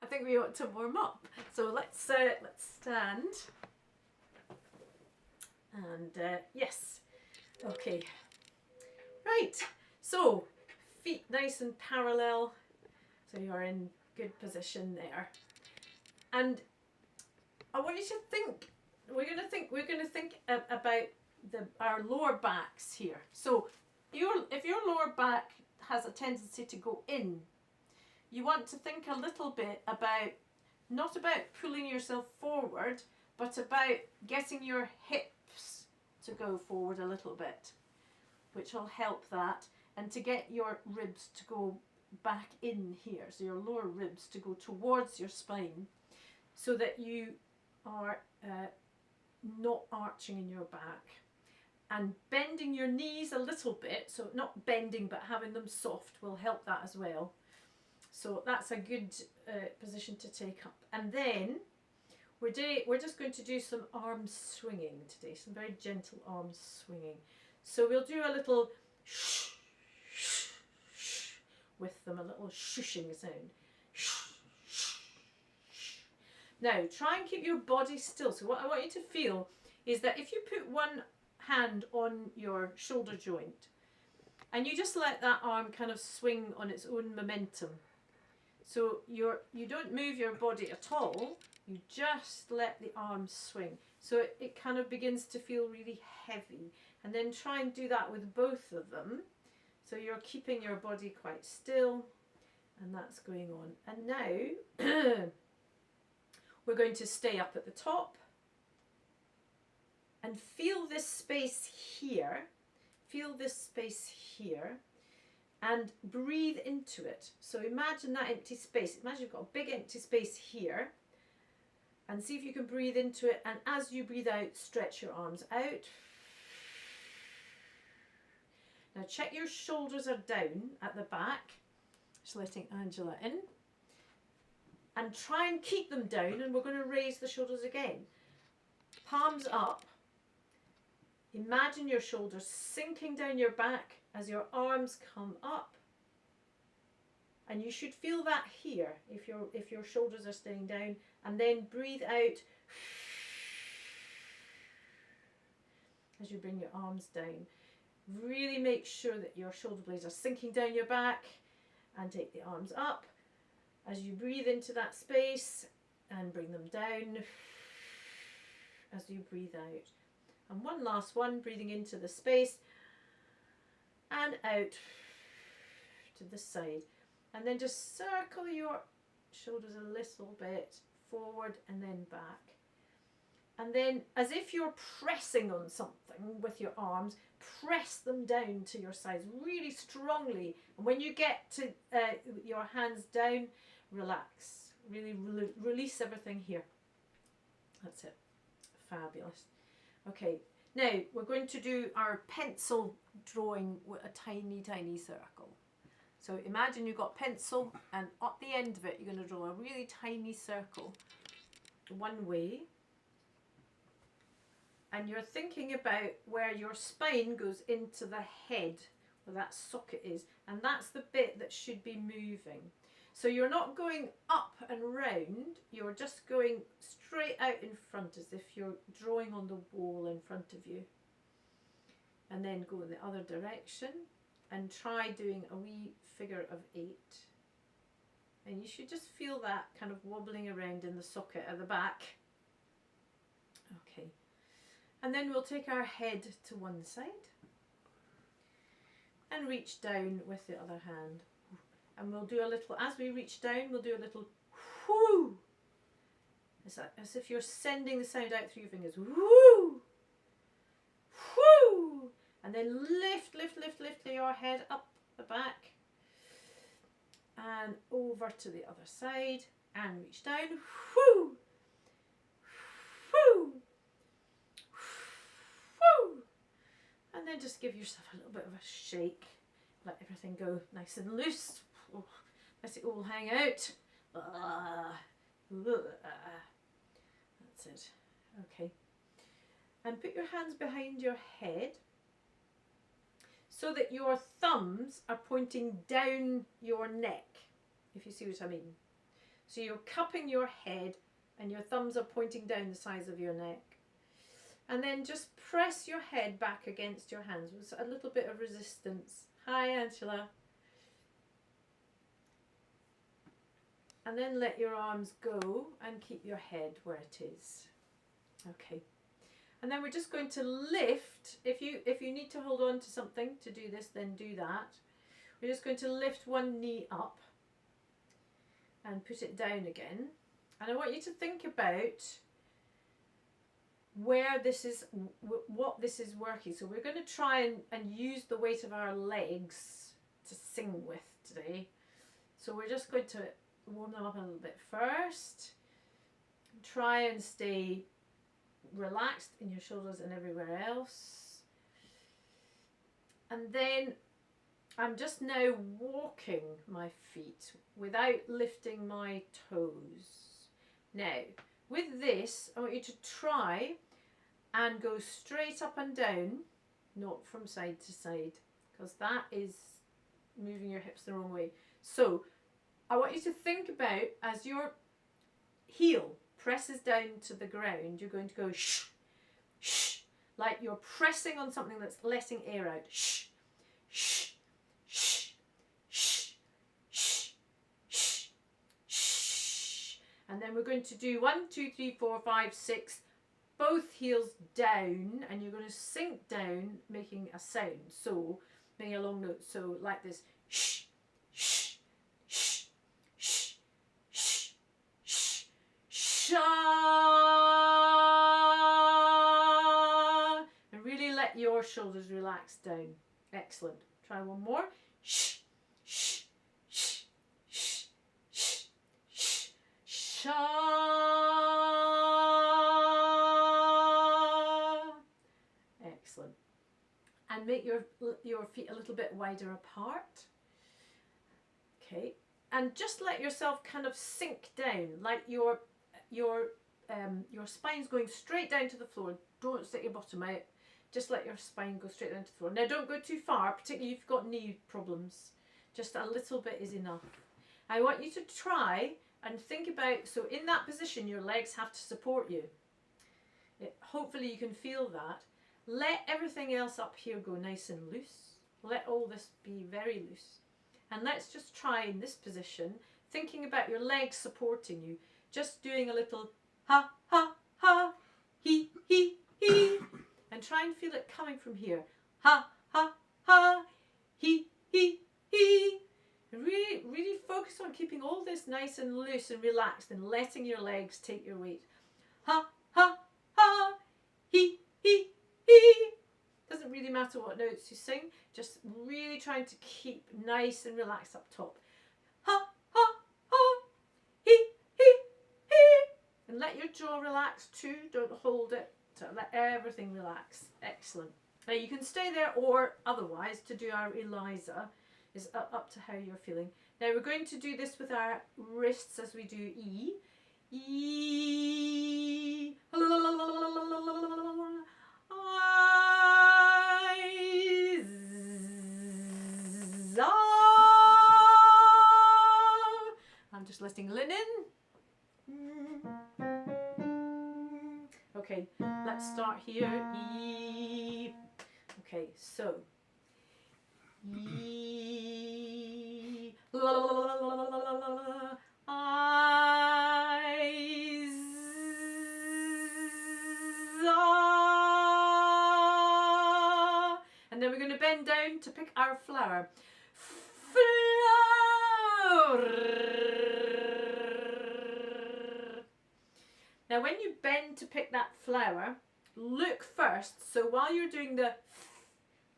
I think we ought to warm up. So let's stand. And yes, okay. Right, so feet nice and parallel, so you're in good position there. And I want you to think. We're going to think about our lower backs here. So if your lower back has a tendency to go in, you want to think a little bit about, not about pulling yourself forward, but about getting your hips to go forward a little bit, which will help that, and to get your ribs to go back in here, so your lower ribs to go towards your spine, so that you are not arching in your back, and bending your knees a little bit, so not bending but having them soft will help that as well. So that's a good position to take up. And then we're just going to do some arm swinging today, some very gentle arm swinging. So we'll do a little shh, shh, shh with them, a little shushing sound. Shh, shh, shh. Now try and keep your body still. So what I want you to feel is that if you put one hand on your shoulder joint and you just let that arm kind of swing on its own momentum. So you don't move your body at all, you just let the arm swing. So it kind of begins to feel really heavy. And then try and do that with both of them. So you're keeping your body quite still, and that's going on. And now we're going to stay up at the top and feel this space here. Feel this space here. And breathe into it. So imagine that empty space. Imagine you've got a big empty space here. And see if you can breathe into it. And as you breathe out, stretch your arms out. Now check your shoulders are down at the back. Just letting Angela in. And try and keep them down. And we're going to raise the shoulders again. Palms up. Imagine your shoulders sinking down your back as your arms come up. And you should feel that here if your shoulders are staying down. And then breathe out as you bring your arms down. Really make sure that your shoulder blades are sinking down your back, and take the arms up as you breathe into that space and bring them down as you breathe out. And one last one, breathing into the space and out to the side. And then just circle your shoulders a little bit forward and then back. And then, as if you're pressing on something with your arms, press them down to your sides really strongly. And when you get to your hands down, relax. Really release everything here. That's it. Fabulous. Okay, now we're going to do our pencil drawing with a tiny, tiny circle. So imagine you've got pencil, and at the end of it you're going to draw a really tiny circle one way. And you're thinking about where your spine goes into the head, where that socket is, and that's the bit that should be moving. So you're not going up and round, you're just going straight out in front as if you're drawing on the wall in front of you. And then go in the other direction and try doing a wee figure of 8. And you should just feel that kind of wobbling around in the socket at the back. Okay. And then we'll take our head to one side and reach down with the other hand. And we'll do a little, as we reach down, we'll do a little whoo. It's as if you're sending the sound out through your fingers. Whoo! Whoo! And then lift your head up the back and over to the other side and reach down. Whoo! Whoo! Whoo! And then just give yourself a little bit of a shake. Let everything go nice and loose. Oh, let it all hang out. That's it. Okay. And put your hands behind your head so that your thumbs are pointing down your neck, if you see what I mean. So you're cupping your head and your thumbs are pointing down the sides of your neck. And then just press your head back against your hands with a little bit of resistance. Hi, Angela. And then let your arms go and keep your head where it is. Okay. And then we're just going to lift. If you need to hold on to something to do this, then do that. We're just going to lift one knee up and put it down again. And I want you to think about where this is, what this is working. So we're going to try and use the weight of our legs to sing with today. So we're just going to warm them up a little bit first. Try and stay relaxed in your shoulders and everywhere else. And then I'm just now walking my feet without lifting my toes. Now, with this, I want you to try and go straight up and down, not from side to side, because that is moving your hips the wrong way. So I want you to think about, as your heel presses down to the ground, you're going to go shh, shh, like you're pressing on something that's letting air out. Shh, shh, shh, shh, shh, shh, shh. And then we're going to do 1, 2, 3, 4, 5, 6, both heels down, and you're going to sink down, making a sound. So, making a long note. So, like this. Shh, shh, shh, shh, shh, shh, sha. And really let your shoulders relax down. Excellent. Try one more. Shh, shh, shh, shh, shh, shh, sha. Excellent. And make your feet a little bit wider apart. Okay. And just let yourself kind of sink down, like your spine's going straight down to the floor. Don't stick your bottom out. Just let your spine go straight down to the floor. Now don't go too far, particularly if you've got knee problems. Just a little bit is enough. I want you to try and think about, so in that position your legs have to support you. Hopefully you can feel that. Let everything else up here go nice and loose. Let all this be very loose. And let's just try in this position, thinking about your legs supporting you. Just doing a little ha, ha, ha, he, he, he. And try and feel it coming from here. Ha, ha, ha, he, he, he. And really, really focus on keeping all this nice and loose and relaxed and letting your legs take your weight. Ha, ha, ha, he, he, he. Doesn't really matter what notes you sing, just really trying to keep nice and relaxed up top. Ha, ha, ha, he, he, he. And let your jaw relax too, don't hold it. So let everything relax. Excellent. Now you can stay there, or otherwise to do our Eliza is up to how you're feeling. Now we're going to do this with our wrists as we do E. E. I'm just letting linen. Okay, let's start here. E. Okay, so E. Eyes. And then we're going to bend down to pick our flower. Flower. Now when you bend to pick that flower, look first. So while you're doing the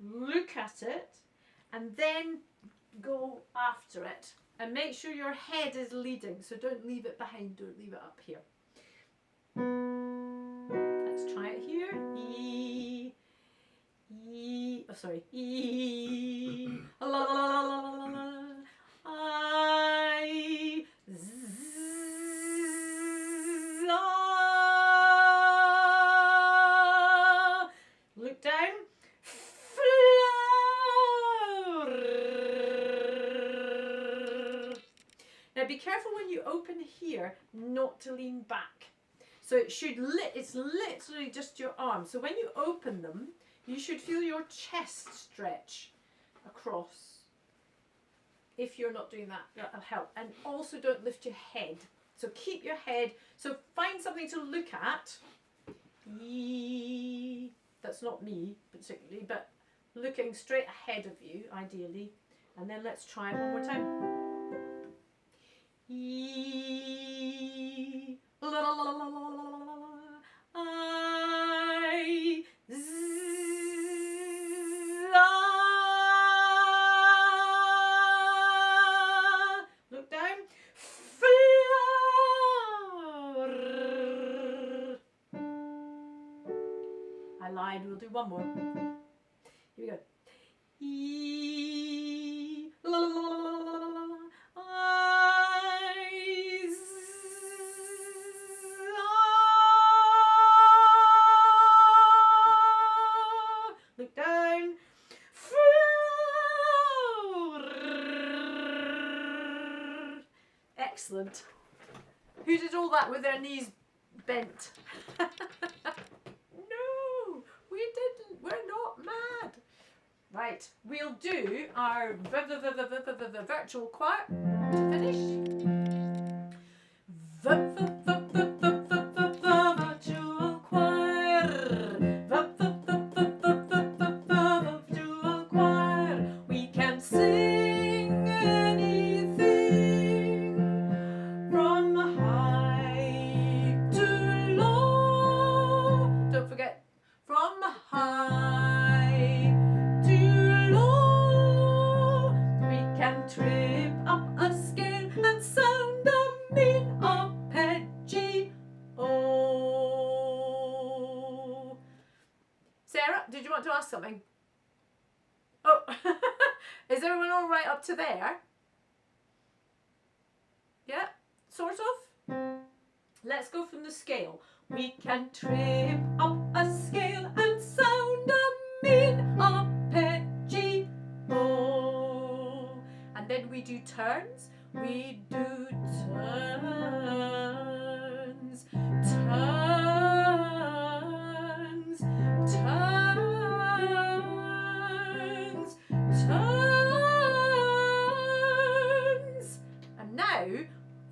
look at it and then go after it. And make sure your head is leading. So don't leave it behind, don't leave it up here. Let's try it here. E. E. Oh, sorry. E. La la la la la la la. I. Look down. Flower. Now be careful when you open here, not to lean back. So it should it's literally just your arm. So when you open them, you should feel your chest stretch across. If you're not doing that, that'll help. And also don't lift your head. So keep your head, so find something to look at. That's not me particularly, but looking straight ahead of you, ideally. And then let's try it one more time. La la la la la la la la la. I look down. Flower. I lied. We'll do one more. Here we go. La la la la la la la la. Look down. Excellent. Who did all that with their knees bent? No, we didn't. We're not mad. Right, we'll do our virtual choir to finish. Virtual choir. Virtual choir. We can sing anything from high to low. Don't forget, from high to low. We can trip up a scale and sound a mean arpeggio. Sarah, did you want to ask something? Oh, is everyone all right up to there? Yeah, sort of. Let's go from the scale. We can trip up a scale and sound a mean arpeggio. And then we do turns. We do turns, turns, turns, turns. And now,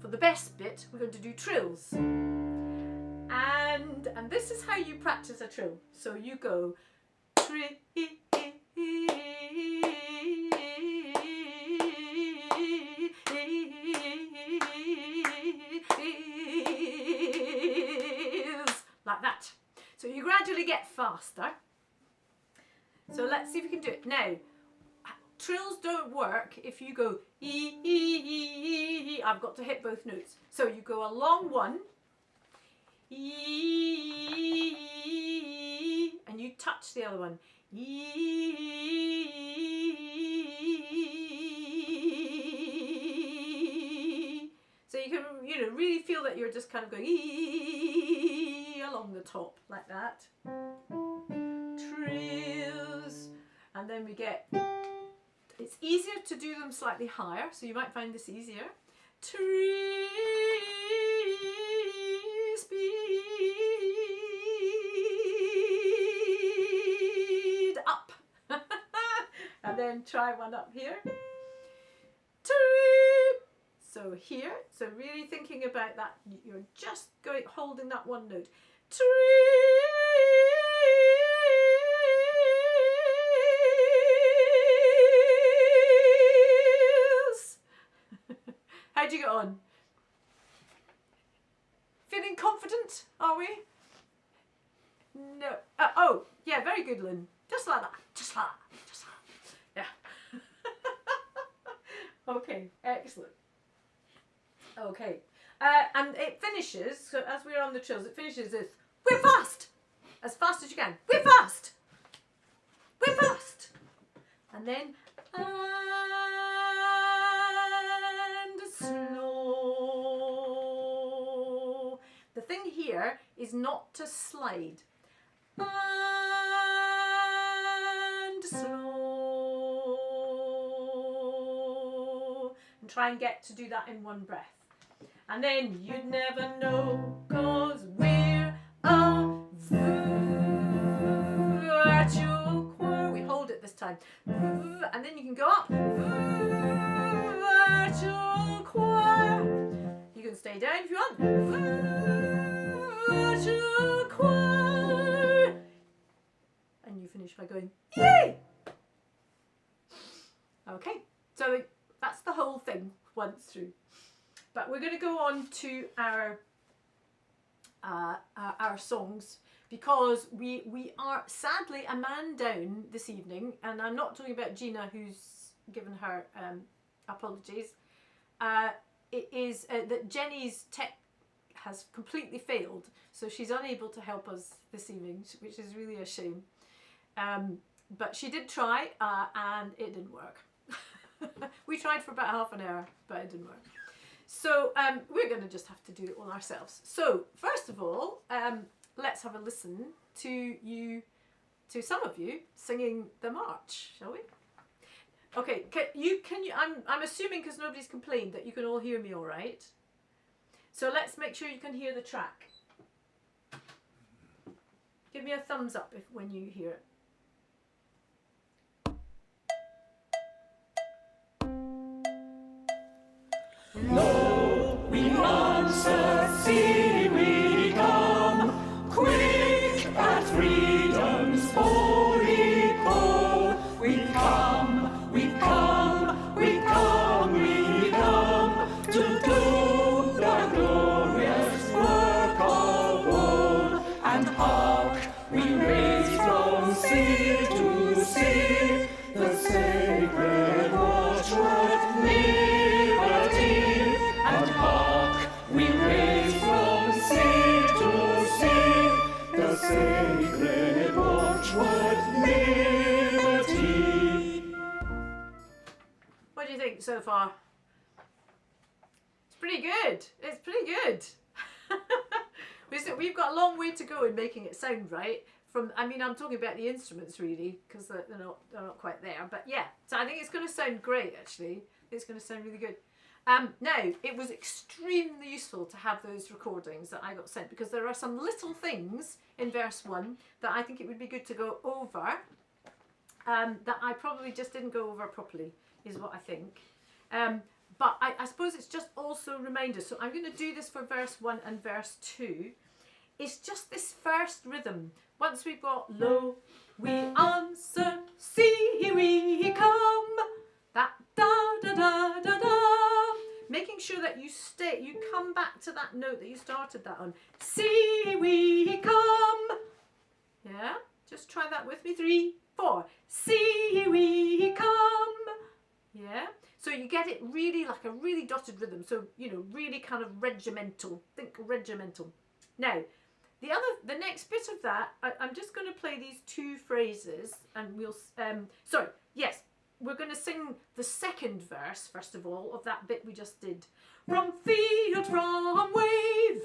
for the best bit, we're going to do trills. And this is how you practice a trill. So you go trills, like that. So you gradually get faster. So let's see if we can do it. Now, trills don't work if you go I've got to hit both notes. So you go a long one, and you touch the other one. So you can, really feel that you're just kind of going along the top like that. Trills, and then we get. It's easier to do them slightly higher, so you might find this easier. Speed up. And then try one up here. So here, so really thinking about that, you're just going holding that one note. How'd you get on? Feeling confident, are we? No. Oh, yeah, very good, Lynn. Just like that. Just like that. Just like that. Yeah. Okay, excellent. Okay. And it finishes, so as we're on the trills, it finishes with, we're fast! As fast as you can. We're fast! We're fast! And then, and slow. The thing here is not to slide. And slow. And try and get to do that in one breath. And then you'd never know, 'cause we're a virtual choir. We hold it this time. And then you can go up. Virtual choir. You can stay down if you want. Virtual choir. And you finish by going, yay! Okay, so that's the whole thing once through. But we're going to go on to our songs, because we are sadly a man down this evening, and I'm not talking about Gina, who's given her apologies. It is that Jenny's tech has completely failed, so she's unable to help us this evening, which is really a shame. But she did try, and it didn't work. We tried for about half an hour, but it didn't work. So we're going to just have to do it all ourselves. So first of all, let's have a listen to some of you singing the march, shall we? Okay, can you? I'm assuming, because nobody's complained, that you can all hear me all right. So let's make sure you can hear the track. Give me a thumbs up when you hear it. Lo, we answer, see we come, quick at freedom's holy call. We come, we come, we come, we come, to do the glorious work of old. And hark, we raise from sea to sea the sacred watchword, liberty. And hark, we raise from sea to sea the sacred watchword, liberty. What do you think so far? It's pretty good. It's pretty good. We've got a long way to go in making it sound right. I'm talking about the instruments really, because they're not quite there. But yeah, so I think it's going to sound great actually. It's going to sound really good. Now, it was extremely useful to have those recordings that I got sent, because there are some little things in verse 1 that I think it would be good to go over, that I probably just didn't go over properly, is what I think. But I suppose it's just also reminders. So I'm going to do this for verse 1 and verse 2. It's just this first rhythm. Once we've got lo, we answer, see, here we come, that da da da da da. Making sure that you come back to that note that you started that on. See we come. Yeah, just try that with me. 3, 4. See we come. Yeah, so you get it really like a really dotted rhythm. So, really kind of regimental. Think regimental. Now, the next bit of that, I'm just going to play these 2 phrases, and we'll, we're going to sing the second verse, first of all, of that bit we just did. From field, from wave.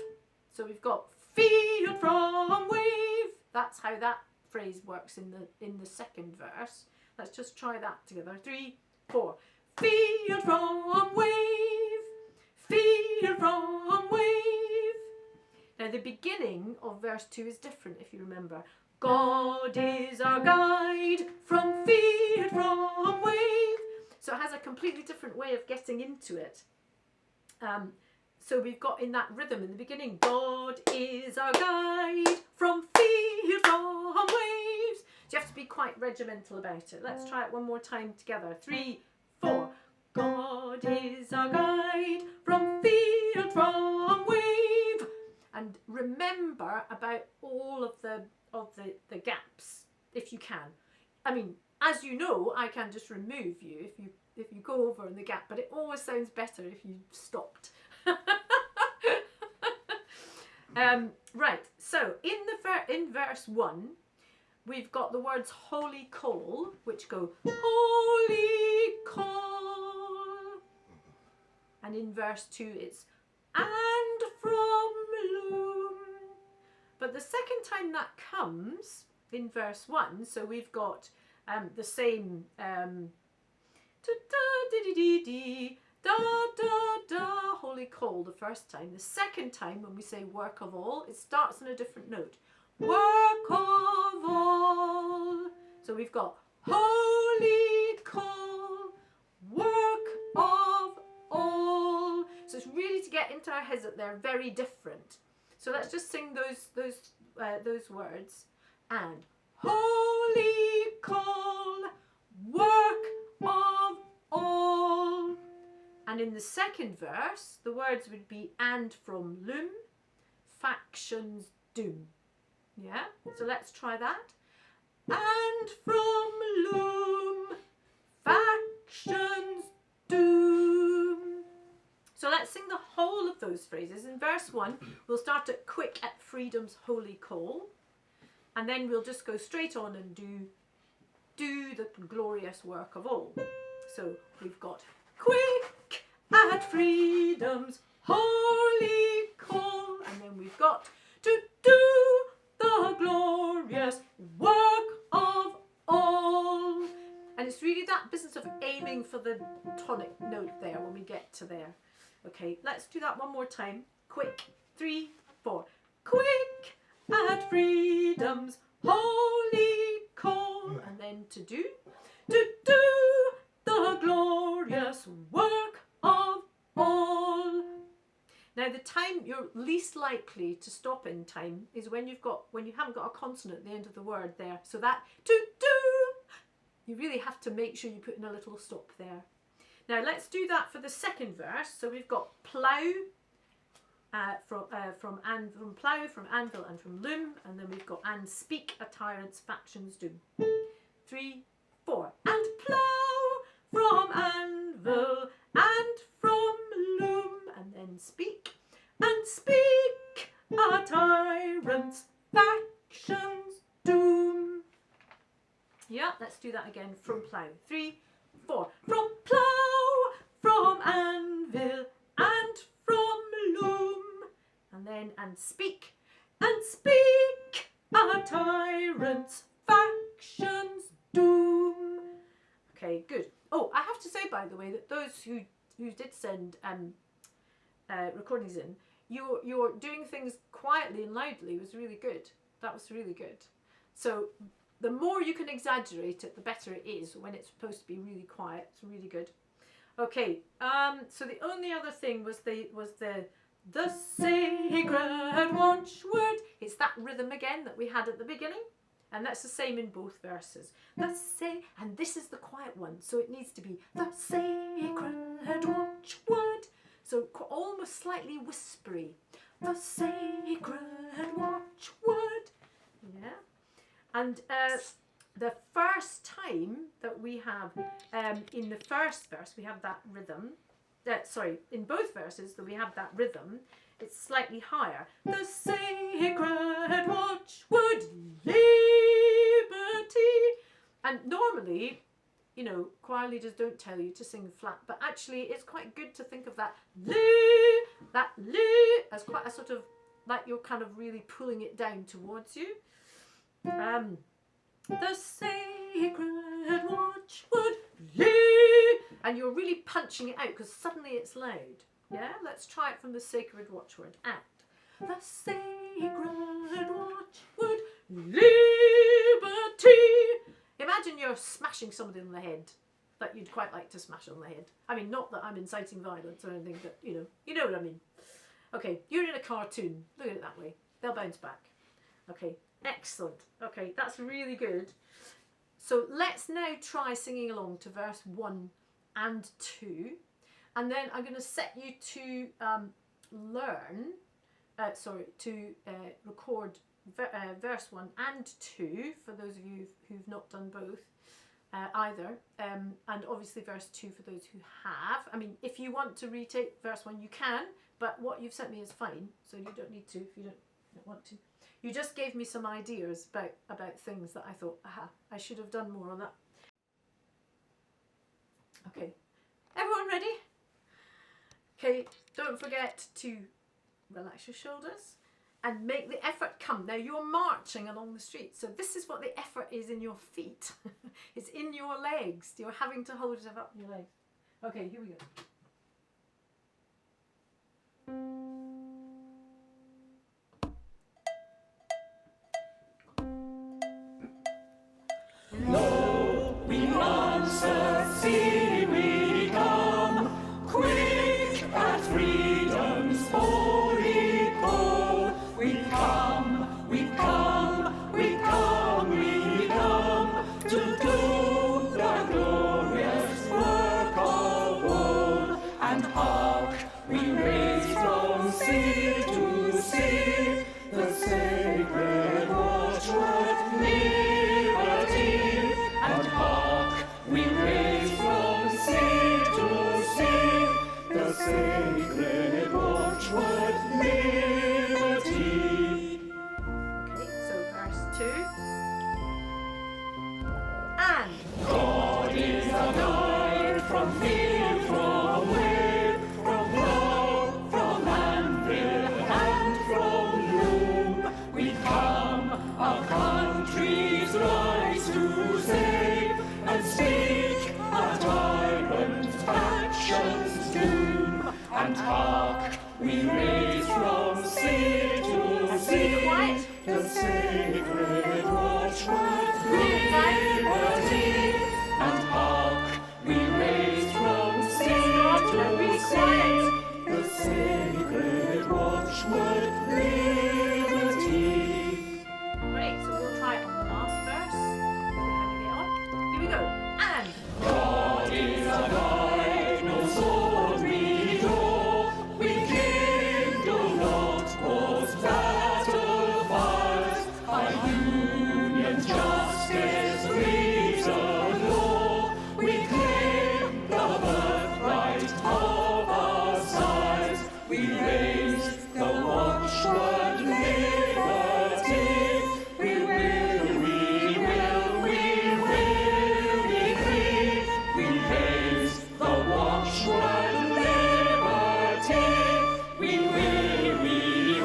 So we've got field, from wave. That's how that phrase works in the second verse. Let's just try that together. 3, 4. Field, from wave. Field, from wave. Now the beginning of verse 2 is different, if you remember. God is our guide, from field, from wave. So it has a completely different way of getting into it. So we've got in that rhythm in the beginning, God is our guide, from field, from waves. So you have to be quite regimental about it. Let's try it one more time together. 3, 4. God is our guide, from field, from wave. And remember about all of the gaps, if you can. I mean, as you know, I can just remove you if you go over in the gap, but it always sounds better if you stopped. Right, so in verse 1, we've got the words holy call, which go holy call. And in verse 2, it's and from loom. But the second time that comes in verse 1, so we've got the same da da da da da, holy call the first time. The second time when we say work of all, it starts on a different note. Work of all. So we've got holy call, work of all. So it's really to get into our heads that they're very different. So let's just sing those words. And holy call, work of all. And in the second verse, the words would be and from loom, factions doom. Yeah, so let's try that. And from loom, factions doom. So let's sing the whole of those phrases. In verse 1, we'll start at quick at freedom's holy call. And then we'll just go straight on and do the glorious work of all. So we've got quick at freedom's holy call. And then we've got to do the glorious work of all. And it's really that business of aiming for the tonic note there when we get to there. Okay, let's do that one more time. Quick, 3, 4. Quick at freedom's holy call. And then to do the glorious work of all. Now the time you're least likely to stop in time is when you haven't got a consonant at the end of the word there. So that to do, you really have to make sure you put in a little stop there. Now let's do that for the second verse. So we've got plough from plough, from anvil and from loom, and then we've got and speak a tyrant's factions do. 3, 4. And plough from anvil and from loom, and then speak and speak a tyrant's factions doom. Yeah, let's do that again. From plough. 3, 4. From plough, from anvil and from loom, and then and speak a tyrant's factions doom. Okay, good. Oh, I have to say, by the way, that those who did send recordings in, you're doing things quietly and loudly was really good. That was really good. So the more you can exaggerate it, the better it is when it's supposed to be really quiet. It's really good. Okay, so the only other thing was the sacred watchword. It's that rhythm again that we had at the beginning. And that's the same in both verses. And this is the quiet one, so it needs to be the sacred watchword. So almost slightly whispery. The sacred watchword. Yeah. And the first time that we have, in the first verse, we have that rhythm. In both verses that we have that rhythm, it's slightly higher. The sacred watchword, liberty. And normally, you know, choir leaders don't tell you to sing flat, but actually it's quite good to think of that as quite a sort of, like you're kind of really pulling it down towards you. The sacred watchword, and you're really punching it out because suddenly it's loud. Yeah, let's try it from the sacred watchword. And the sacred watchword, liberty. Imagine you're smashing somebody on the head that you'd quite like to smash on the head. I mean, not that I'm inciting violence or anything, but you know what I mean. Okay, you're in a cartoon. Look at it that way. They'll bounce back. Okay, excellent. Okay, that's really good. So let's now try singing along to verse 1 and 2. And then I'm going to set you to record verse 1 and 2 for those of you who've not done both either. And obviously verse 2 for those who have. I mean, if you want to retake verse 1, you can, but what you've sent me is fine, so you don't need to if you don't want to. You just gave me some ideas about things that I thought, I should have done more on that. Okay, everyone ready? Okay, don't forget to relax your shoulders and make the effort come. Now you're marching along the street, so this is what the effort is in your feet. It's in your legs. You're having to hold it up in your legs. Okay, here we go. Lo, we answer, see we come, quick at freedom's holy call. We come, we come, we come, we come, to do the glorious work of all. And hark, we raise from sea to sea the sacred watchword liberty. And hark, we raise from sea to sea the sacred watchword liberty. Okay, so verse 2. And God is a guide from field, from wave, from plough, from anvil, and from loom. We come, our country's rights to save, and speak a tyrant's actions doom. And hark, we raise from sea to sea quiet. the sacred watchword liberty. And hark, we raise from sea to sea the sacred watchword liberty. great, so we'll try it on the last verse. See how we get on. Here we go. And God is a guide, no sword we draw. We kindle not war's battle fires. By union, justice, reason, law, we claim the birthright of our sires. We raise the watchword liberty. We will be free. We raise the watchword liberty. We will be free.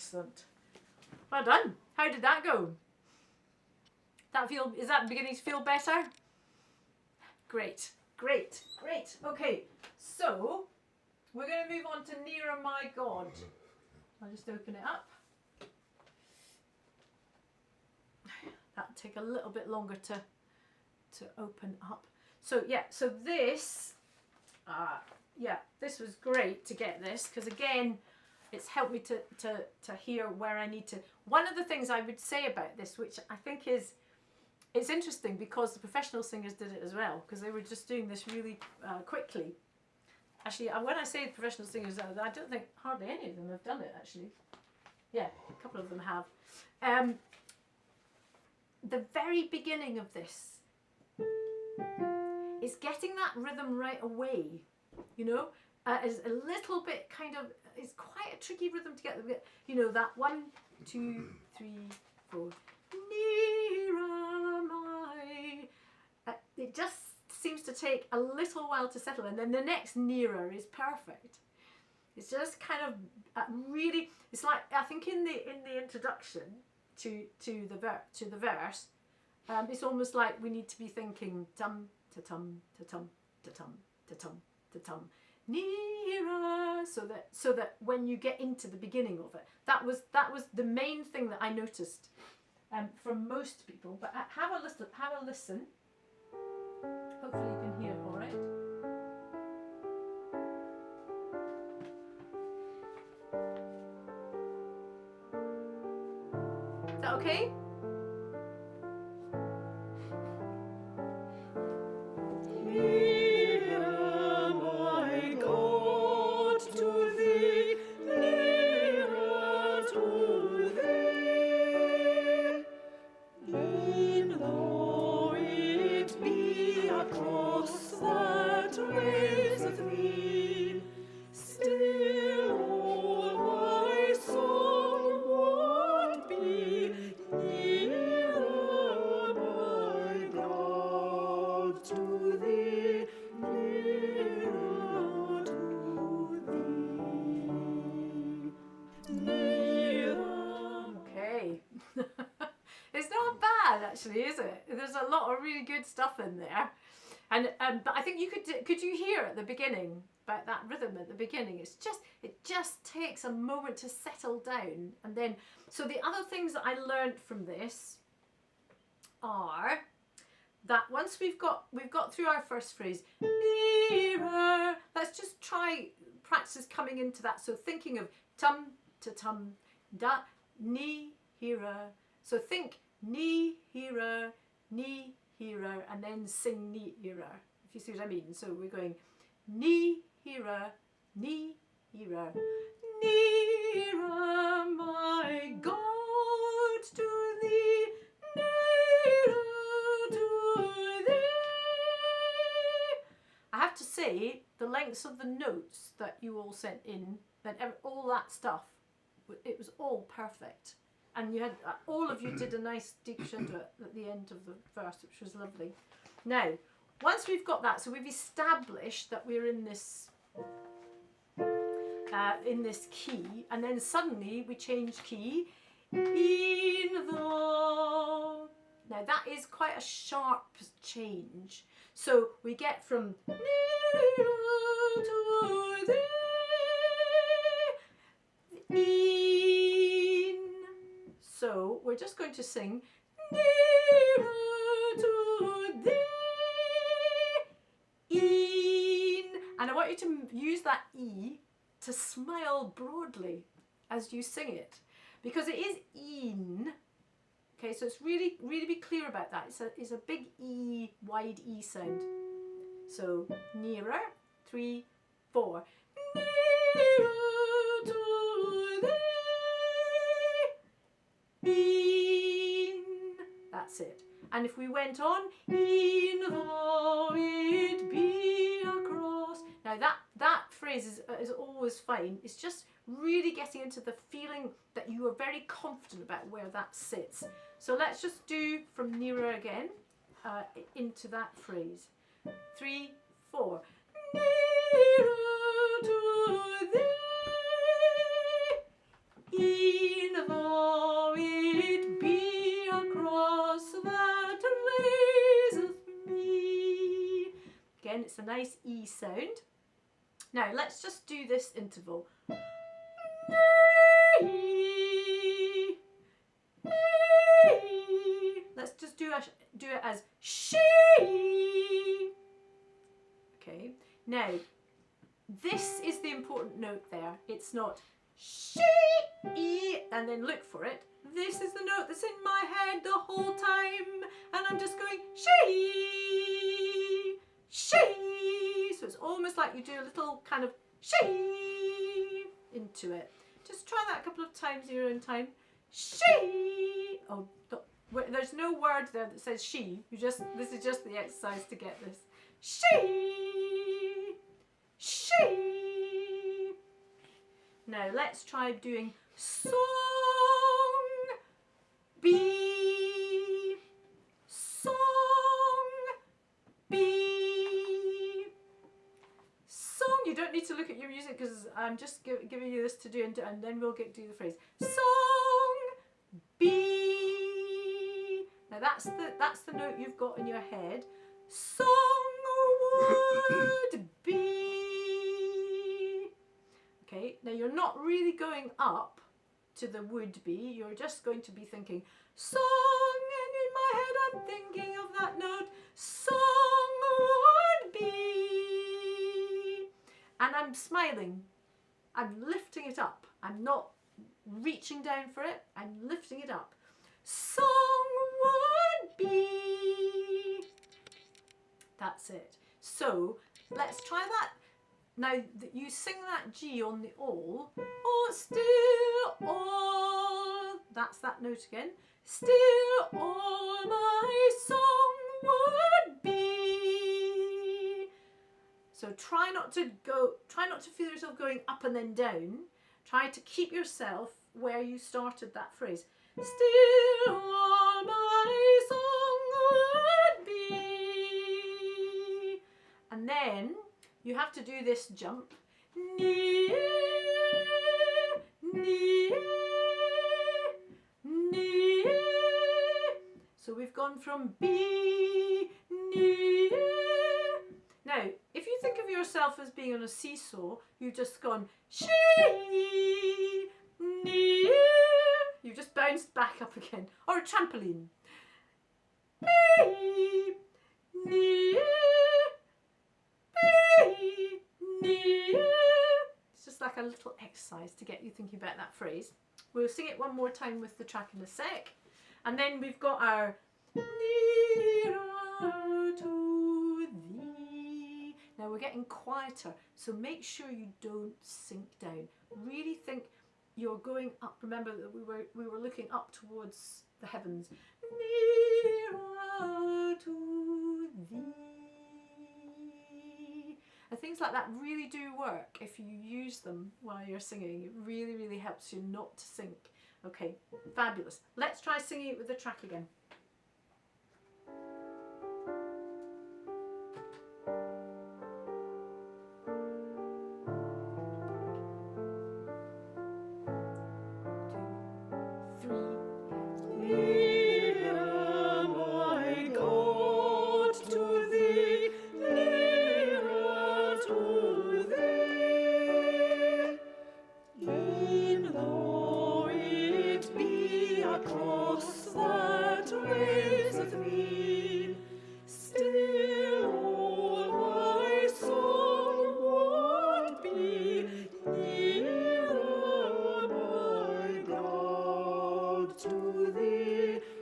excellent. Well done. How did that go? Is that beginning to feel better? Great, great, great. Okay, so we're going to move on to Nearer My God. I'll just open it up. That'll take a little bit longer to open up. So yeah, so this, this was great to get this, because again, it's helped me to hear where I need to. One of the things I would say about this, which I think is, it's interesting because the professional singers did it as well, because they were just doing this really quickly. Actually, when I say professional singers, I don't think hardly any of them have done it, actually. Yeah, a couple of them have. The very beginning of this is getting that rhythm right away, you know? Is a little bit kind of, it's quite a tricky rhythm to get, you know, that 1, 2, 3, 4. Nearer my. It just seems to take a little while to settle, and then the next nearer is perfect. It's just kind of really. It's like, I think in the introduction to the verse, it's almost like we need to be thinking tum ta tum ta tum ta tum ta tum ta tum nearer, so that when you get into the beginning of it, that was the main thing that I noticed. From most people, but have a listen. Hopefully you can hear it all right. Is that okay? Nearer, my God, to thee, nearer to thee. Lean though it be across that raiseth me, still all my soul would be nearer, my God, to thee, nearer to thee, nearer. Okay. It's not bad actually, is it? There's a lot of really good stuff in there. And but I think you could you hear at the beginning about that rhythm at the beginning? It just takes a moment to settle down, and then so the other things that I learned from this are that once we've got through our first phrase, nearer, let's just try practice coming into that. So thinking of tum to tum, da, ni, hearer. So think ni, hearer, ni, hearer, and then sing ni, hearer, if you see what I mean. So we're going ni, hearer, ni, hearer, nearer, my God, to thee, nearer to thee. I have to say, the lengths of the notes that you all sent in, and all that stuff, it was all perfect. And you had all of you did a nice deep crescendo at the end of the verse, which was lovely. Now, once we've got that, so we've established that we're in this key, and then suddenly we change key in the. Now that is quite a sharp change. So we get from nearer to thee, in. So we're just going to sing nearer to thee, in. And I want you to use that E to smile broadly as you sing it, because it is in. Okay, so it's really be clear about that. It's a big E, wide E sound. So nearer, 3, 4. Nearer to thee, in. That's it. And if we went on, in though it be across. Now that phrase is always fine. It's just really getting into the feeling that you are very confident about where that sits. So let's just do from nearer again into that phrase. 3, 4. Nearer to thee, in though it be across that raiseth me. Again, it's a nice E sound. Now let's just do this interval. Let's just do it as she. Okay. Now, this is the important note there. It's not she and then look for it. This is the note that's in my head the whole time, and I'm just going she. So it's almost like you do a little kind of she into it. Just try that a couple of times in your own time. She. Oh, there's no word there that says she. This is just the exercise to get this. She. Now let's try doing song, B, song, B, song. You don't need to look at your music because I'm just giving you this to do, and then we'll do the phrase. Song, B. Now that's the note you've got in your head. Song would be. Okay, now you're not really going up to the would be, you're just going to be thinking song, and in my head I'm thinking of that note, song would be. And I'm smiling, I'm lifting it up, I'm not reaching down for it, I'm lifting it up. Song would be. That's it. So let's try that. Now you sing that G on the all. Oh, still all. That's that note again. Still all my song would be. So try not to feel yourself going up and then down. Try to keep yourself where you started that phrase. Still all my song would be. And then you have to do this jump. Near, near, near. So we've gone from be, near. Now, if you think of yourself as being on a seesaw, you've just gone she, near. You've just bounced back up again. Or a trampoline. Be, near, be, near. It's just like a little exercise to get you thinking about that phrase. We'll sing it one more time with the track in a sec. And then we've got our nearer to thee. Now we're getting quieter, so make sure you don't sink down. Really think you're going up. Remember that we were looking up towards the heavens. Nearer to thee. And things like that really do work if you use them while you're singing. It really, really helps you not to sink. Okay, fabulous. Let's try singing it with the track again.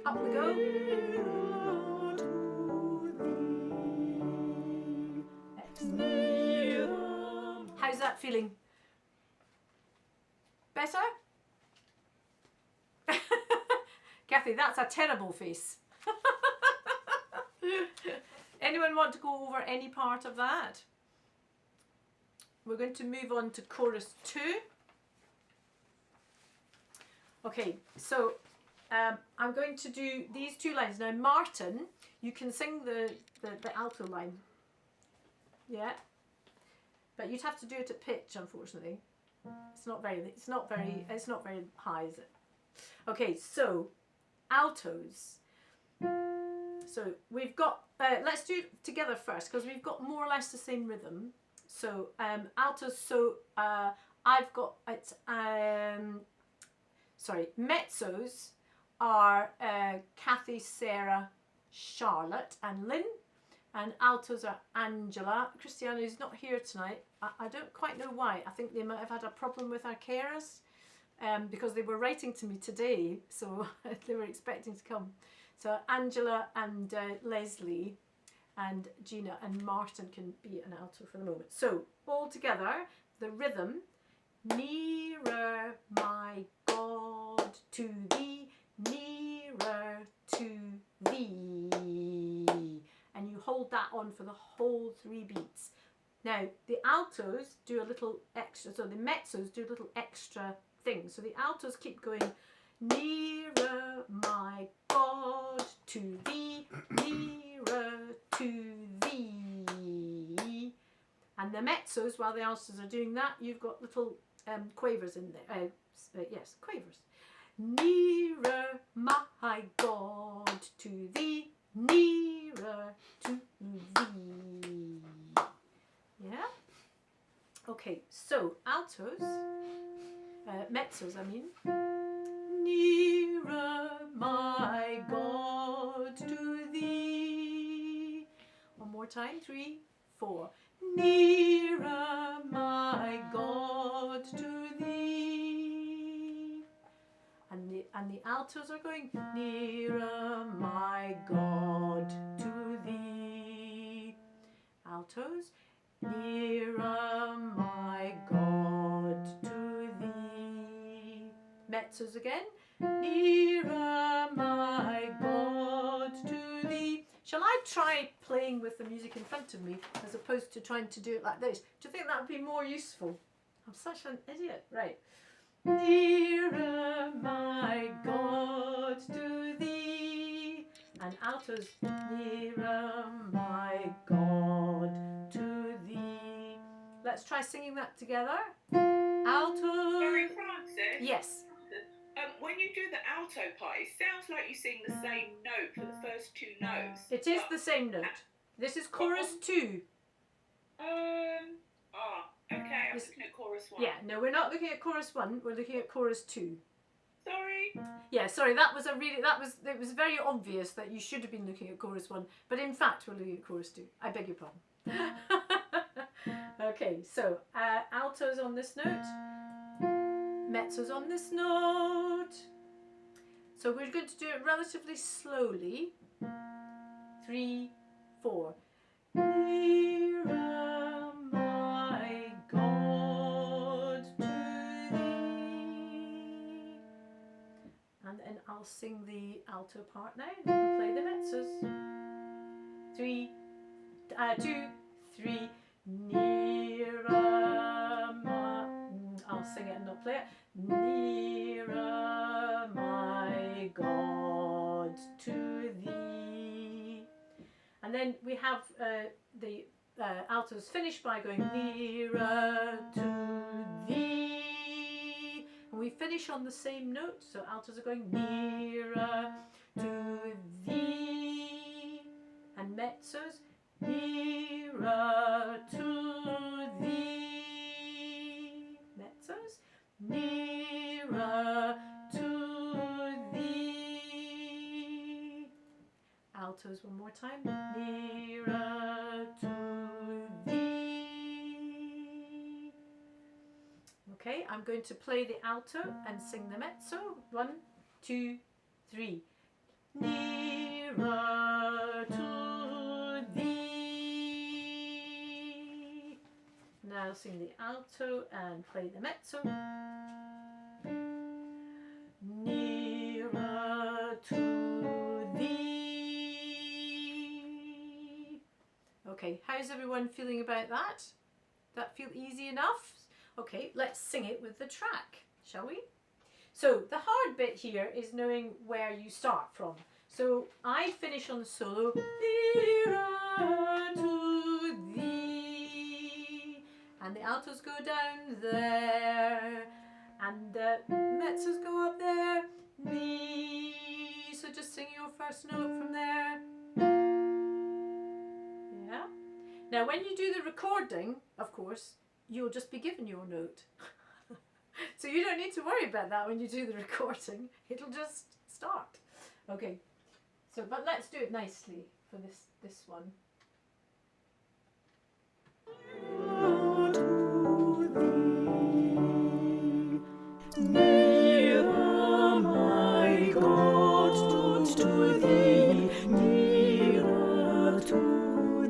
Up we go. How's that feeling? Better? Kathy, that's a terrible face. Anyone want to go over any part of that? We're going to move on to chorus 2. Okay, so I'm going to do these 2 lines. Now Martin, you can sing the alto line. Yeah. But you'd have to do it at pitch, unfortunately. It's not very high, is it? Okay, so altos. So we've got let's do it together first because we've got more or less the same rhythm. So altos, so I've got it's sorry, mezzos are Kathy, Sarah, Charlotte and Lynn, and altos are Angela. Christiana is not here tonight. I don't quite know why. I think they might have had a problem with our carers because they were writing to me today, so they were expecting to come. So Angela and Leslie and Gina and Martin can be an alto for the moment. So all together, the rhythm, nearer my God to thee, nearer to thee. And you hold that on for the whole 3 beats. Now, the altos do a little extra, so the mezzos do a little extra thing. So the altos keep going, nearer my God to thee, nearer to thee. And the mezzos, while the altos are doing that, you've got little quavers in there. Yes, quavers. Nearer my God to thee, nearer to thee. Yeah? Okay, so altos, mezzos I mean. Nearer my God to thee. One more time, 3, 4. Nearer my God to thee. And the altos are going, nearer my God to thee. Altos, nearer my God to thee. Mezzos again, nearer my God to thee. Shall I try playing with the music in front of me as opposed to trying to do it like this? Do you think that would be more useful? I'm such an idiot. Right. Nearer my God to thee. And altos, nearer my God to thee. Let's try singing that together. Altos. Very Francis. Yes. When you do the alto part, it sounds like you sing the same note for the first two notes. It is the same note. This is chorus 2. Okay, I'm looking at chorus 1. Yeah, no, we're not looking at chorus 1. We're looking at chorus 2. Sorry. Yeah, sorry. It was very obvious that you should have been looking at chorus 1, but in fact we're looking at chorus 2. I beg your pardon. Okay, so altos on this note, mezzos on this note. So we're going to do it relatively slowly. 3, 4. Nearer, my God, to thee. And then I'll sing the alto part now and play the mezzos. 2, 3. Nearer, my... I'll sing it and not play it. Nearer, my God, to thee. And then we have the altos finish by going nearer to thee. And we finish on the same note, so altos are going nearer to thee. And mezzos, nearer to thee. Mezzos, nearer to thee. Altos one more time, nearer to thee. Okay, I'm going to play the alto and sing the mezzo. 1, 2, 3. Nearer to thee. Now I'll sing the alto and play the mezzo. Nearer to thee. Okay, how's everyone feeling about that? That feel easy enough? Okay, let's sing it with the track, shall we? So the hard bit here is knowing where you start from. So I finish on the solo, nearer to thee, and the altos go down there, and the mezzos go up there, thee. So just sing your first note from there. Yeah. Now when you do the recording, of course, you'll just be given your note. So you don't need to worry about that when you do the recording. It'll just start. Okay. So, but let's do it nicely for this one. Nearer, my God, to thee, nearer to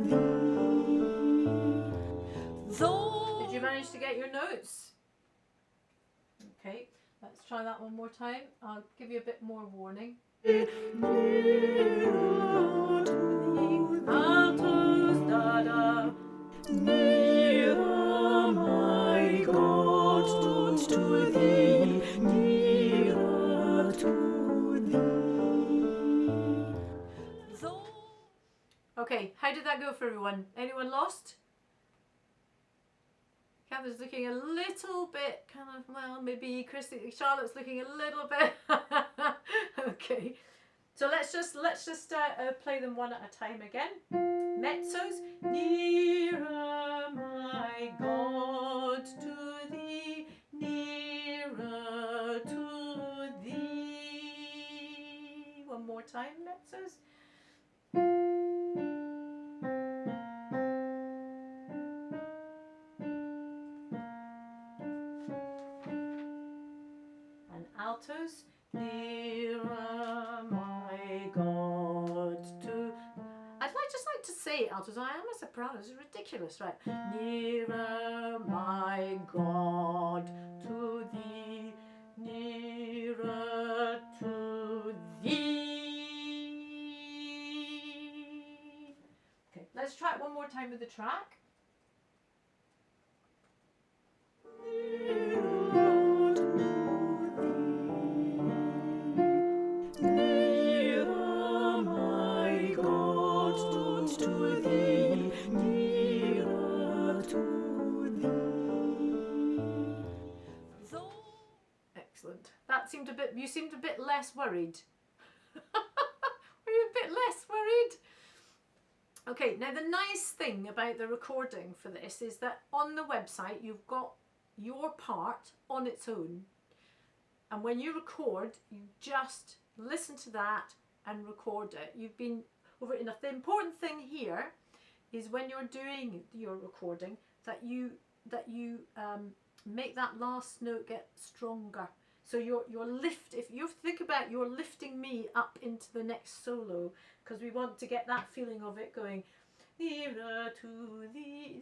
thee. Did you manage to get your notes? Okay, let's try that one more time. I'll give you a bit more warning. Nearer to thee, Altos, da da. nearer, my God, to thee, nearer to thee. Okay, how did that go for everyone? Anyone lost? Catherine's looking a little bit kind of, well, maybe Charlotte's looking a little bit. Okay, so let's just play them one at a time again. Mezzos, nearer, my God, to thee, nearer to thee. One more time, mezzos. Altos, nearer, my God, to... I'd just like to say altos. I am a soprano. This is ridiculous, right? Nearer, my God, to thee, nearer to thee. Okay, let's try it one more time with the track. Nearer, my God, to thee, nearer to thee. Excellent. That's seemed a bit less worried. Were you a bit less worried? Okay, now the nice thing about the recording for this is that on the website you've got your part on its own. And when you record, you just listen to that and record it. You've been over enough. The important thing here is when you're doing your recording that you make that last note get stronger. So your lift, if you think about you're lifting me up into the next solo, because we want to get that feeling of it going nearer to thee,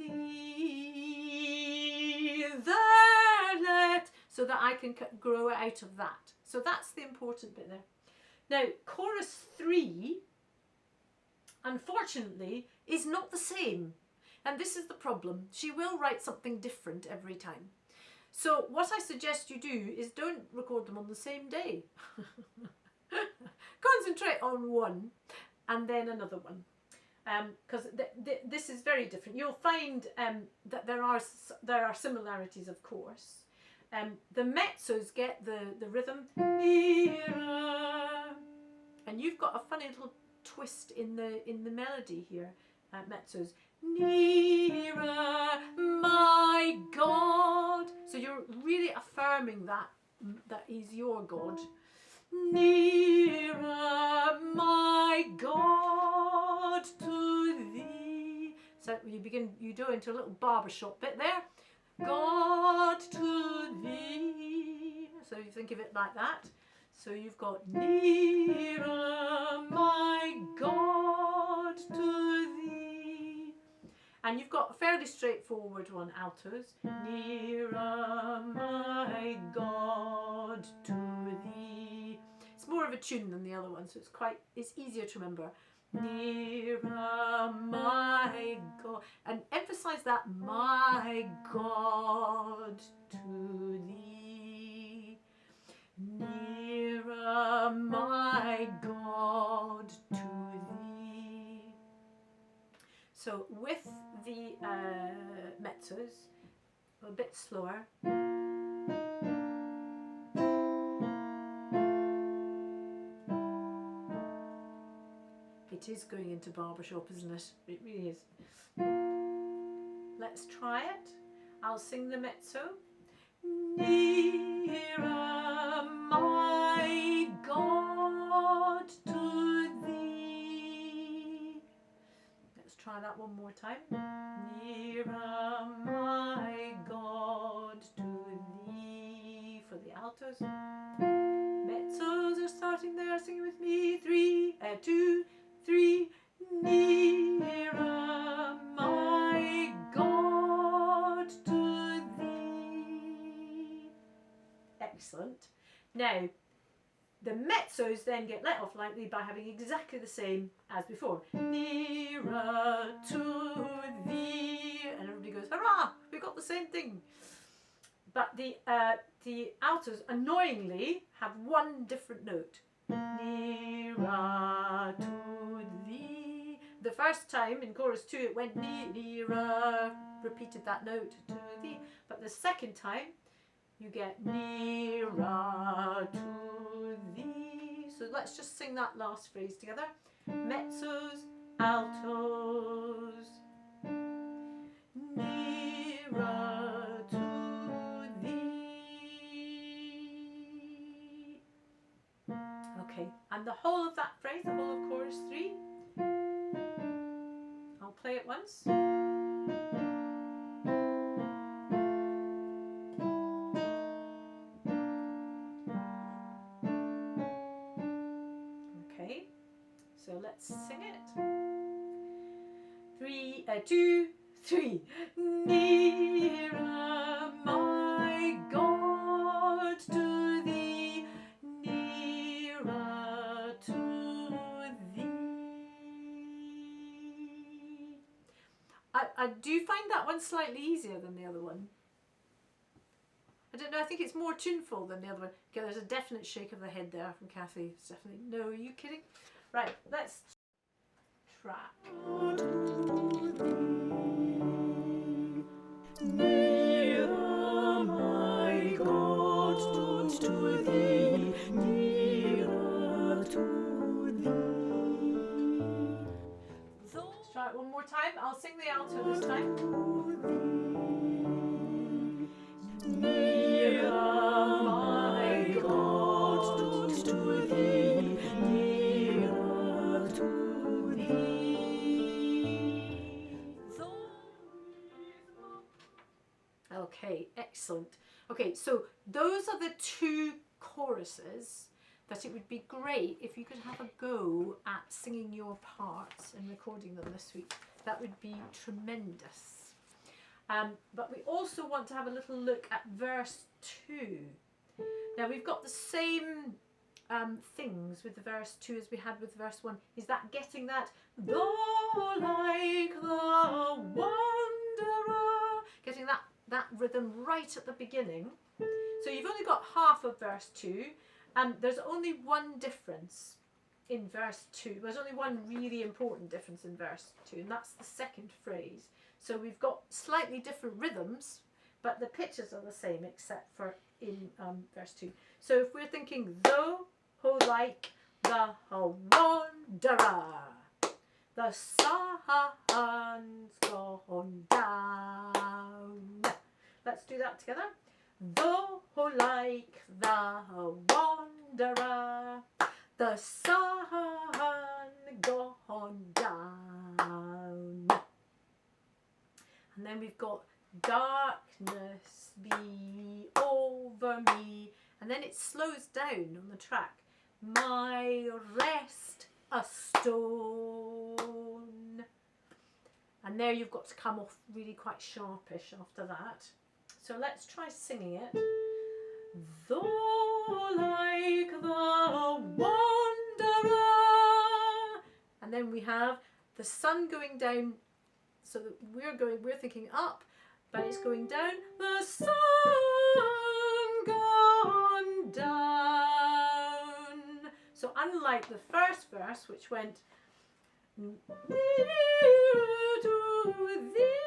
so that I can grow out of that. So that's the important bit there. Now, chorus 3, unfortunately, is not the same. And this is the problem. She will write something different every time. So what I suggest you do is don't record them on the same day. Concentrate on one and then another one. Because this is very different. You'll find that there are similarities, of course. The mezzos get the rhythm nearer, and you've got a funny little twist in the melody here. Mezzos nearer, my God. So you're really affirming that he's your God. Nearer, my God, to thee. So you do into a little barbershop bit there. God to thee. So you think of it like that. So you've got nearer, my God, to thee. And you've got a fairly straightforward one, altos. Nearer, my God, to thee. It's more of a tune than the other one, so it's easier to remember. Nearer, my God, and emphasize that, my God, to thee. Nearer, my God, to thee. So with the mezzos, a bit slower. It is going into barbershop, isn't it? It really is. Let's try it. I'll sing the mezzo. Nearer, my God, to thee. Let's try that one more time. Nearer, my God, to thee. For the altos. Mezzos are starting there. Sing with me. 3, 2, 3. Nearer, my God, to thee. Excellent. Now, the mezzos then get let off lightly by having exactly the same as before. Nearer to thee. And everybody goes, hurrah, we got the same thing. But the altos, annoyingly, have one different note. Nearer to thee. The first time in chorus 2 it went nearer, repeated that note to thee. But the second time you get nearer to thee. So let's just sing that last phrase together. Mezzos, altos. Nearer to thee. Okay, and the whole of that phrase, the whole of chorus 3, I'll play it once. Okay, so let's sing it. 3, 2, 3. Nearer, my God, to thee. Nearer to thee. I do find that one slightly easier than the other one. I don't know, I think it's more tuneful than the other one. Okay, there's a definite shake of the head there from Kathy. It's definitely, no, are you kidding? Right, let's try. Nearer, my God, to thee. this time. Nearer, my God, to thee, nearer to thee. Okay, excellent. Okay, so those are the two choruses that it would be great if you could have a go at singing your parts and recording them this week. That would be tremendous. But we also want to have a little look at verse 2. Now we've got the same things with the verse 2 as we had with verse 1. Is that getting that? Though like the wanderer. Getting that rhythm right at the beginning. So you've only got half of verse 2. There's only one difference in verse 2. There's only one really important difference in verse 2, and that's the second phrase. So we've got slightly different rhythms, but the pitches are the same except for in verse 2. So if we're thinking, though like the wanderer, the sun's gone down. Let's do that together. Though like the wanderer, the sun gone down. And then we've got darkness be over me. And then it slows down on the track. My rest a stone. And there you've got to come off really quite sharpish after that. So let's try singing it. Though like the wanderer. And then we have the sun going down, so that we're thinking up, but it's going down. The sun gone down. So unlike the first verse, which went nearer to thee,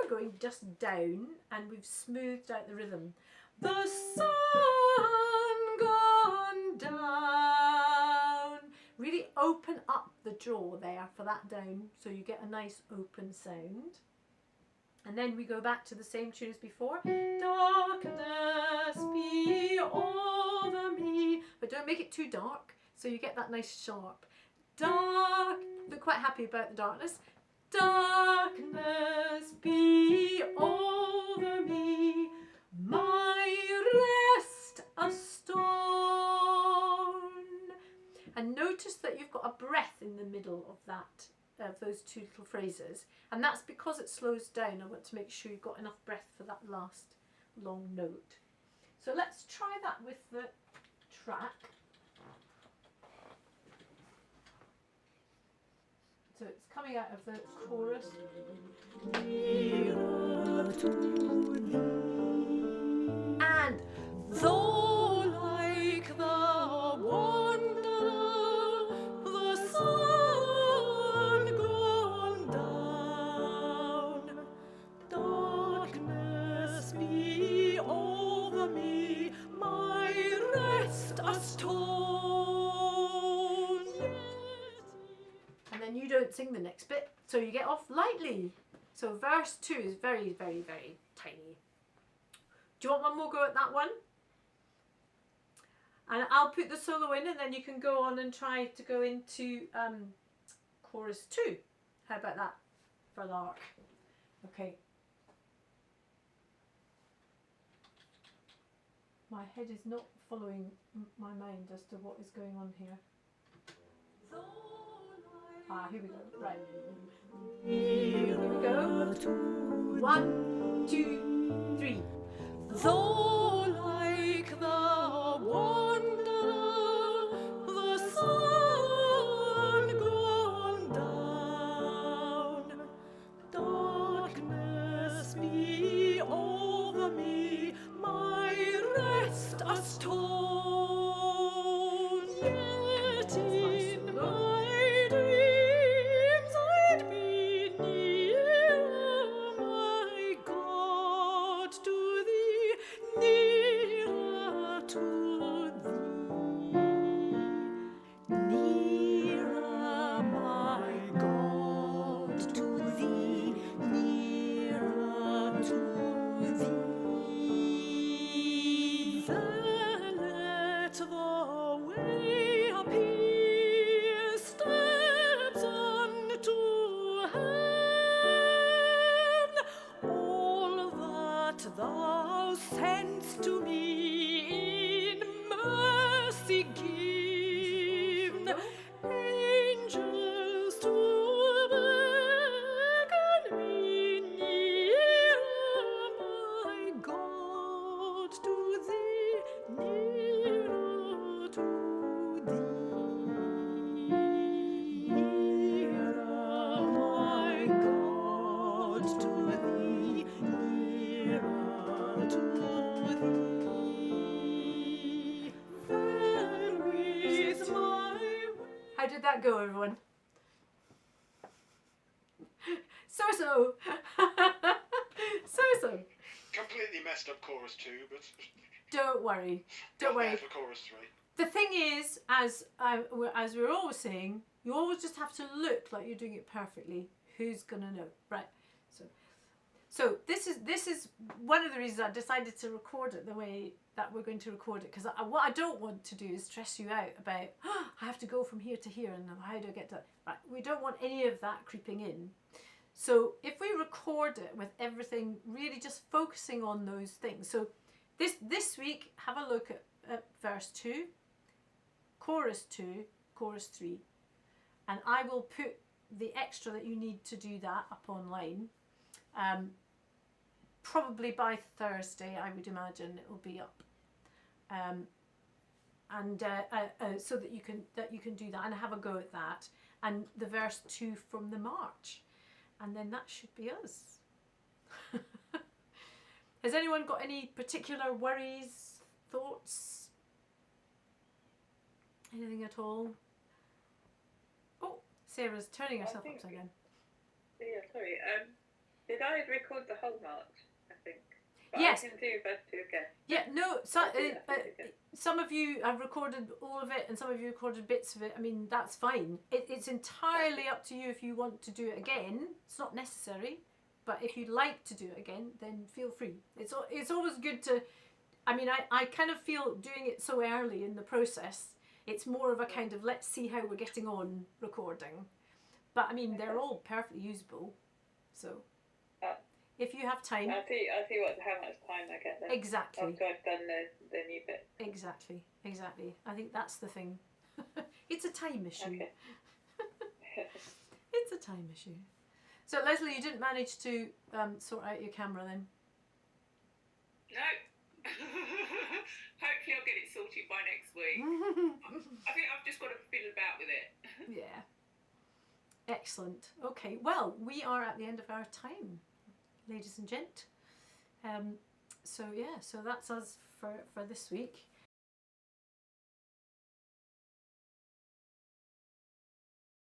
we're going just down, and we've smoothed out the rhythm. The sun gone down. Really open up the jaw there for that down, so you get a nice open sound. And then we go back to the same tune as before. Darkness be over me. But don't make it too dark, so you get that nice sharp. Dark. Look quite happy about the darkness. Darkness be over me. My rest a stone. And notice that you've got a breath in the middle of that, those two little phrases, and that's because it slows down. I want to make sure you've got enough breath for that last long note. So let's try that with the track. So it's coming out of the chorus. And though like the wanderer, the sun gone down, darkness be over me, my rest a stone. And then you don't sing the next bit, so you get off lightly. So verse 2 is very, very, very tiny. Do you want one more go at that one? And I'll put the solo in, and then you can go on and try to go into chorus 2. How about that for lark? Okay. My head is not following my mind as to what is going on here. Here we go. Right. Here we go. 1, 2, 3. Though like the wanderer, the sun gone down, darkness be over me, my rest a stone. Yet in my dreams I'd be near, my God, to thee. thou send'st to me in mercy given, angels to beckon me nearer, my God, to thee, nearer to thee, nearer, my God, to thee, nearer to thee. There is my How did that go, everyone? So. So. Completely messed up chorus 2, but Don't worry. Don't got there worry. for chorus 3. The thing is, as we're always saying, you always just have to look like you're doing it perfectly. Who's gonna know, right? So this is one of the reasons I decided to record it the way that we're going to record it, because what I don't want to do is stress you out about I have to go from here to here and how do I get to that. Right, we don't want any of that creeping in. So if we record it with everything really just focusing on those things. So this week, have a look at verse 2, chorus 2, chorus 3, and I will put the extra that you need to do that up online. Probably by Thursday, I would imagine it will be up, so that you can do that and have a go at that, and the verse 2 from the march, and then that should be us. Has anyone got any particular worries, thoughts, anything at all? Oh, Sarah's turning herself upside down. Yeah, sorry. Did I record the whole march? I think. But Yes. I can do verse 2 again. Yeah, no, I'll do that again. some of you have recorded all of it and some of you recorded bits of it. I mean, that's fine. It's entirely up to you if you want to do it again. It's not necessary, but if you'd like to do it again, then feel free. It's always good to, I mean, I kind of feel doing it so early in the process, it's more of a kind of let's see how we're getting on recording. But I mean, they're all perfectly usable. So if you have time. I'll see how much time I get then. Exactly. After I've done the new bit. Exactly. I think that's the thing. It's a time issue. Okay. It's a time issue. So Leslie, you didn't manage to sort out your camera then? No. Hopefully I'll get it sorted by next week. I think I've just got to fiddle about with it. Yeah. Excellent. Okay. Well, we are at the end of our time, ladies and gent. So that's us for this week.